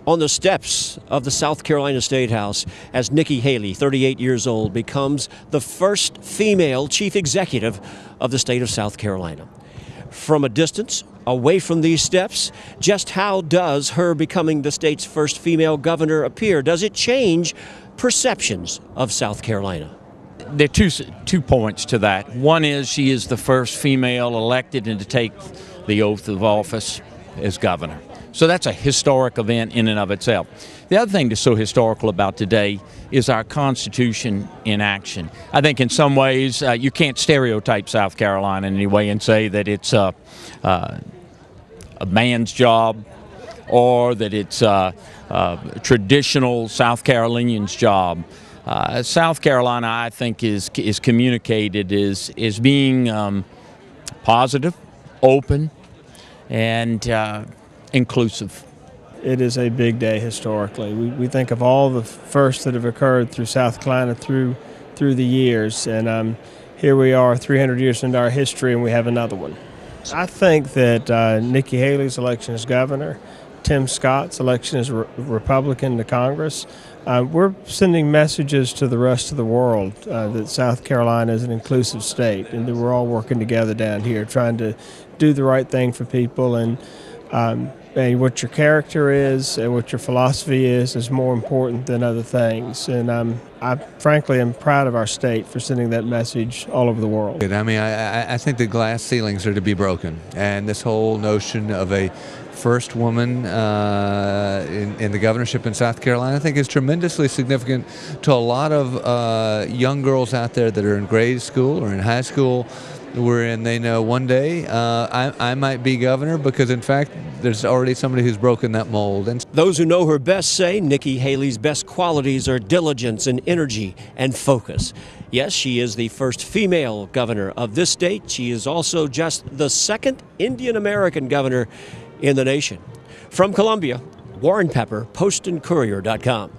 On the steps of the South Carolina State House as Nikki Haley, 38 years old, becomes the first female chief executive of the state of South Carolina. From a distance, away from these steps, just how does her becoming the state's first female governor appear? Does it change perceptions of South Carolina? There are two points to that. One is she is the first female elected and to take the oath of office as governor. So that's a historic event in and of itself. The other thing that's so historical about today is our Constitution in action. I think in some ways you can't stereotype South Carolina in any way and say that it's a man's job or that it's a traditional South Carolinian's job. South Carolina, I think, is communicated as being positive, open, and inclusive. It is a big day historically. We think of all the firsts that have occurred through South Carolina through the years, and here we are 300 years into our history and we have another one. I think that Nikki Haley's election as governor, Tim Scott's election as Republican to Congress, we're sending messages to the rest of the world that South Carolina is an inclusive state and that we're all working together down here trying to do the right thing for people, and what your character is and what your philosophy is more important than other things. And I frankly am proud of our state for sending that message all over the world. I mean, I think the glass ceilings are to be broken, and this whole notion of a first woman in the governorship in South Carolina, I think is tremendously significant to a lot of young girls out there that are in grade school or in high school, wherein they know one day I might be governor because, in fact, there's already somebody who's broken that mold. And those who know her best say Nikki Haley's best qualities are diligence and energy and focus. Yes, she is the first female governor of this state. She is also just the second Indian American governor in the nation. From Columbia, Warren Pepper, PostandCourier.com.